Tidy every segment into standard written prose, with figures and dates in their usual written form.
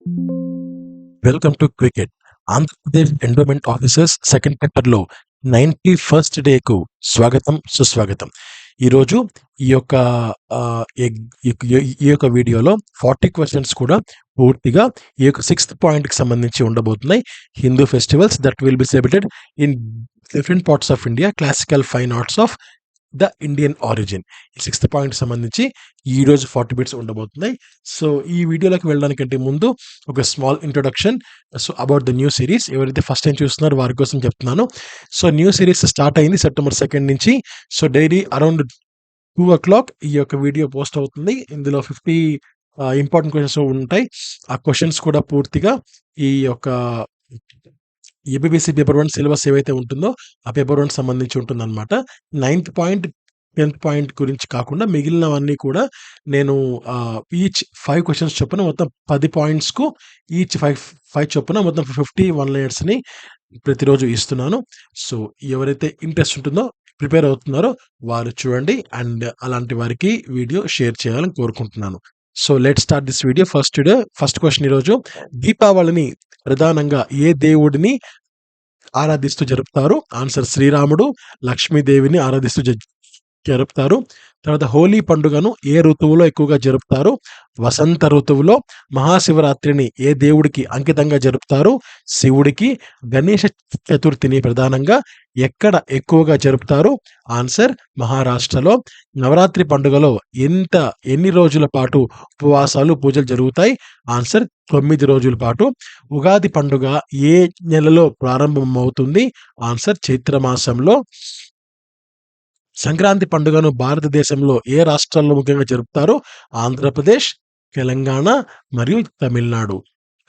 Welcome to cricket. Andhra Pradesh endowment officers second పేపర్లో 91st డేకు స్వాగతం, సుస్వాగతం. ఈరోజు ఈ యొక్క ఈ యొక్క వీడియోలో 40 క్వశ్చన్స్ కూడా పూర్తిగా ఈ యొక్క 6th పాయింట్కి సంబంధించి ఉండబోతున్నాయి. Hindu festivals that will be celebrated in different parts of India, classical fine arts of the Indian origin. ఈ 6th పాయింట్ సంబంధించి ఈరోజు 40 బిట్స్ ఉండబోతున్నాయి. సో ఈ వీడియోలోకి వెళ్ళడానికంటే ముందు ఒక small introduction about the new series. ఎవరైతే ఫస్ట్ టైం చూస్తున్నారో వారి కోసం చెప్తున్నాను. సో న్యూ సిరీస్ స్టార్ట్ అయింది September 2 నుంచి. సో డైలీ అరౌండ్ 2 o'clock ఈ యొక్క వీడియో పోస్ట్ అవుతుంది. ఇందులో 50 ఇంపార్టెంట్ క్వశ్చన్స్ ఉంటాయి. ఆ క్వశ్చన్స్ కూడా పూర్తిగా ఈ యొక్క ఏబిబిసి పేపర్ 1 సిలబస్ ఏవైతే ఉంటుందో ఆ పేపర్ 1 సంబంధించి ఉంటుందన్నమాట. 9th పాయింట్ 10th పాయింట్ గురించి కాకుండా మిగిలినవన్నీ కూడా నేను ఈచ్ 5 క్వశ్చన్స్ చొప్పున మొత్తం 10 పాయింట్స్కు ఈచ్ 5 చొప్పున మొత్తం 50 1-liners ప్రతిరోజు ఇస్తున్నాను. సో ఎవరైతే ఇంట్రెస్ట్ ఉంటుందో, ప్రిపేర్ అవుతున్నారో వారు చూడండి. అండ్ అలాంటి వారికి వీడియో షేర్ చేయాలని కోరుకుంటున్నాను. So let start this video. First question ఈరోజు, దీపావళిని ప్రధానంగా ఏ దేవుడిని ఆరాధిస్తూ జరుపుతారు? ఆన్సర్ శ్రీరాముడు. లక్ష్మీదేవిని ఆరాధిస్తూ జరుపుతారు. తర్వాత హోలీ పండుగను ఏ ఋతువులో ఎక్కువగా జరుపుతారు? వసంత ఋతువులో. మహాశివరాత్రిని ఏ దేవుడికి అంకితంగా జరుపుతారు? శివుడికి. గణేష చతుర్థిని ప్రధానంగా ఎక్కడ ఎక్కువగా జరుపుతారు? ఆన్సర్ మహారాష్ట్రలో. నవరాత్రి పండుగలో ఎన్ని రోజుల పాటు ఉపవాసాలు, పూజలు జరుగుతాయి? ఆన్సర్ 9 రోజుల పాటు. ఉగాది పండుగ ఏ నెలలో ప్రారంభమవుతుంది? ఆన్సర్ చైత్రమాసంలో. సంక్రాంతి పండుగను భారతదేశంలో ఏ రాష్ట్రాల్లో ముఖ్యంగా జరుపుతారు? ఆంధ్రప్రదేశ్, తెలంగాణ మరియు తమిళనాడు.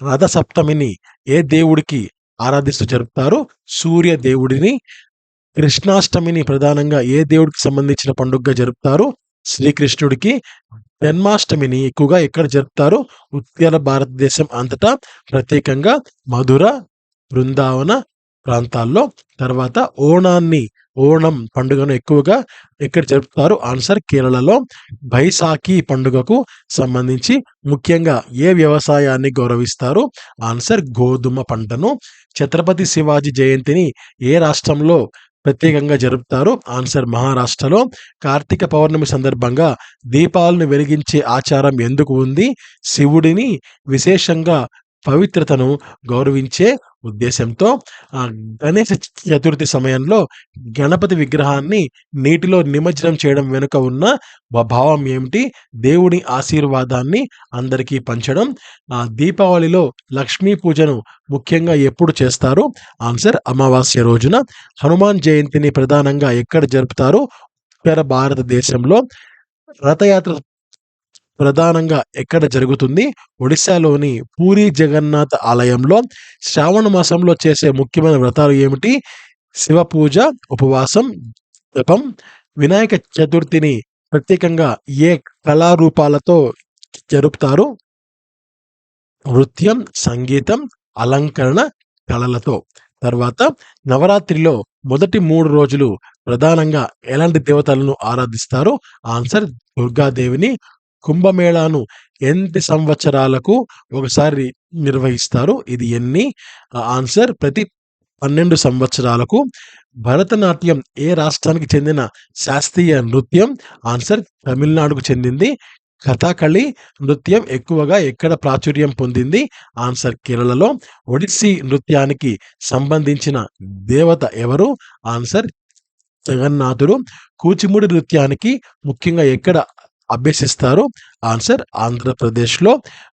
రథసప్తమిని ఏ దేవుడికి ఆరాధిస్తూ జరుపుతారు? సూర్య దేవుడిని. కృష్ణాష్టమిని ప్రధానంగా ఏ దేవుడికి సంబంధించిన పండుగగా జరుపుతారు? శ్రీకృష్ణుడికి. జన్మాష్టమిని ఎక్కువగా ఎక్కడ జరుపుతారు? ఉత్తర భారతదేశం అంతటా, ప్రత్యేకంగా మధుర, బృందావన ప్రాంతాల్లో. తర్వాత ఓణం పండుగను ఎక్కువగా ఎక్కడ జరుపుతారు? ఆన్సర్ కేరళలో. బైసాఖి పండుగకు సంబంధించి ముఖ్యంగా ఏ వ్యవసాయాన్ని గౌరవిస్తారు? ఆన్సర్ గోధుమ పంటను. ఛత్రపతి శివాజీ జయంతిని ఏ రాష్ట్రంలో ప్రత్యేకంగా జరుపుతారు? ఆన్సర్ మహారాష్ట్రలో. కార్తీక పౌర్ణమి సందర్భంగా దీపాలను వెలిగించే ఆచారం ఎందుకు ఉంది? శివుడిని విశేషంగా పవిత్రతను గౌరవించే ఉద్దేశంతో. గణేష చతుర్థి సమయంలో గణపతి విగ్రహాన్ని నీటిలో నిమజ్జనం చేయడం వెనుక ఉన్న భావం ఏమిటి? దేవుని ఆశీర్వాదాన్ని అందరికీ పంచడం. దీపావళిలో లక్ష్మీ పూజను ముఖ్యంగా ఎప్పుడు చేస్తారు? ఆన్సర్ అమావాస్య రోజున. హనుమాన్ జయంతిని ప్రధానంగా ఎక్కడ జరుపుతారు? ఉత్తర భారతదేశంలో. రథయాత్ర ప్రధానంగా ఎక్కడ జరుగుతుంది? ఒడిశాలోని పూరి జగన్నాథ ఆలయంలో. శ్రావణ మాసంలో చేసే ముఖ్యమైన వ్రతాలు ఏమిటి? శివ పూజ, ఉపవాసం, జపం. వినాయక చతుర్థిని ప్రత్యేకంగా ఏ కళారూపాలతో జరుపుతారు? నృత్యం, సంగీతం, అలంకరణ కళలతో. తర్వాత నవరాత్రిలో మొదటి 3 రోజులు ప్రధానంగా ఎలాంటి దేవతలను ఆరాధిస్తారు? ఆన్సర్ దుర్గాదేవిని. కుంభమేళాను ఎన్ని సంవత్సరాలకు ఒకసారి నిర్వహిస్తారు? ఇది ఎన్ని? ఆన్సర్ ప్రతి 12 సంవత్సరాలకు. భరతనాట్యం ఏ రాష్ట్రానికి చెందిన శాస్త్రీయ నృత్యం? ఆన్సర్ తమిళనాడుకు చెందింది. కథాకళి నృత్యం ఎక్కువగా ఎక్కడ ప్రాచుర్యం పొందింది? ఆన్సర్ కేరళలో. ఒడిస్సీ నృత్యానికి సంబంధించిన దేవత ఎవరు? ఆన్సర్ జగన్నాథుడు. కూచిపూడి నృత్యానికి ముఖ్యంగా ఎక్కడ అభ్యసిస్తారు? ఆన్సర్ ఆంధ్రప్రదేశ్లో.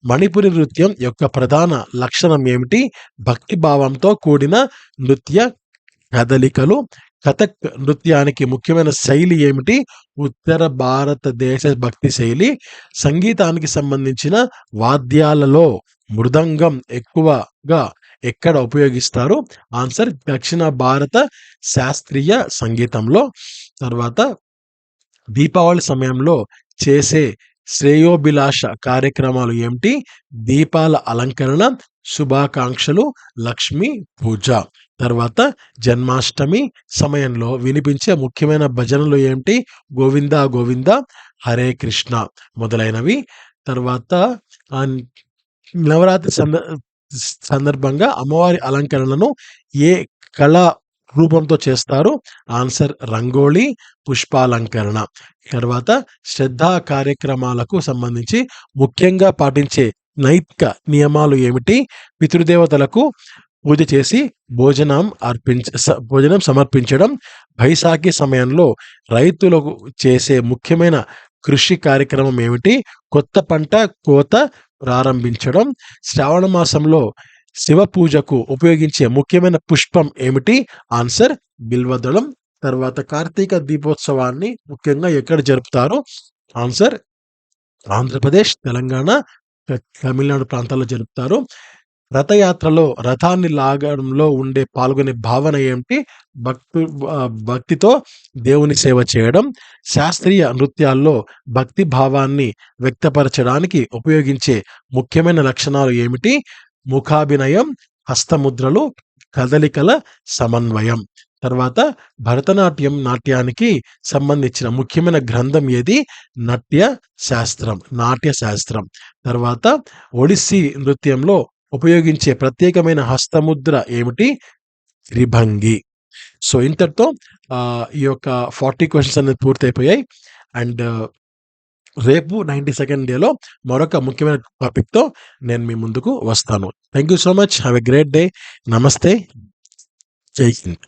మణిపురి నృత్యం యొక్క ప్రధాన లక్షణం ఏమిటి? భక్తి భావంతో కూడిన నృత్య కదలికలు. కథక్ నృత్యానికి ముఖ్యమైన శైలి ఏమిటి? ఉత్తర భారతదేశ భక్తి శైలి. సంగీతానికి సంబంధించిన వాద్యాలలో మృదంగం ఎక్కువగా ఎక్కడ ఉపయోగిస్తారు? ఆన్సర్ దక్షిణ భారత శాస్త్రీయ సంగీతంలో. తర్వాత దీపావళి సమయంలో చేసే శ్రేయోభిలాష కార్యక్రమాలు ఏమిటి? దీపాల అలంకరణ, శుభాకాంక్షలు, లక్ష్మీ పూజ. తర్వాత జన్మాష్టమి సమయంలో వినిపించే ముఖ్యమైన భజనలు ఏమిటి? గోవింద గోవింద, హరే కృష్ణ మొదలైనవి. తర్వాత నవరాత్రి సందర్భంగా అమ్మవారి అలంకరణను ఏ కళా రూపంతో చేస్తారు? ఆన్సర్ రంగోళి, పుష్పాలంకరణ. తర్వాత శ్రద్ధా కార్యక్రమాలకు సంబంధించి ముఖ్యంగా పాటించే నైతిక నియమాలు ఏమిటి? పితృదేవతలకు పూజ చేసి భోజనం సమర్పించడం. బైశాఖి సమయంలో రైతులకు చేసే ముఖ్యమైన కృషి కార్యక్రమం ఏమిటి? కొత్త పంట కోత ప్రారంభించడం. శ్రావణ మాసంలో శివ పూజకు ఉపయోగించే ముఖ్యమైన పుష్పం ఏమిటి? ఆన్సర్ బిల్వదళం. తర్వాత కార్తీక దీపోత్సవాన్ని ముఖ్యంగా ఎక్కడ జరుపుతారు? ఆన్సర్ ఆంధ్రప్రదేశ్, తెలంగాణ, తమిళనాడు ప్రాంతాల్లో జరుపుతారు. రథయాత్రలో రథాన్ని లాగడంలో పాల్గొనే భావన ఏమిటి? భక్తితో దేవుని సేవ చేయడం. శాస్త్రీయ నృత్యాల్లో భక్తి భావాన్ని వ్యక్తపరచడానికి ఉపయోగించే ముఖ్యమైన లక్షణాలు ఏమిటి? ముఖాభినయం, హస్తముద్రలు, కదలికల సమన్వయం. తర్వాత నాట్యానికి సంబంధించిన ముఖ్యమైన గ్రంథం ఏది? నాట్య శాస్త్రం. తర్వాత ఒడిస్సీ నృత్యంలో ఉపయోగించే ప్రత్యేకమైన హస్తముద్ర ఏమిటి? త్రిభంగి. సో ఇంతటితో ఈ యొక్క 40 క్వశ్చన్స్ అనేది పూర్తయిపోయాయి. అండ్ రేపు 92nd డేలో మరొక ముఖ్యమైన టాపిక్తో నేను మీ ముందుకు వస్తాను. Thank you so much. Have a great day. నమస్తే. జై హింద్.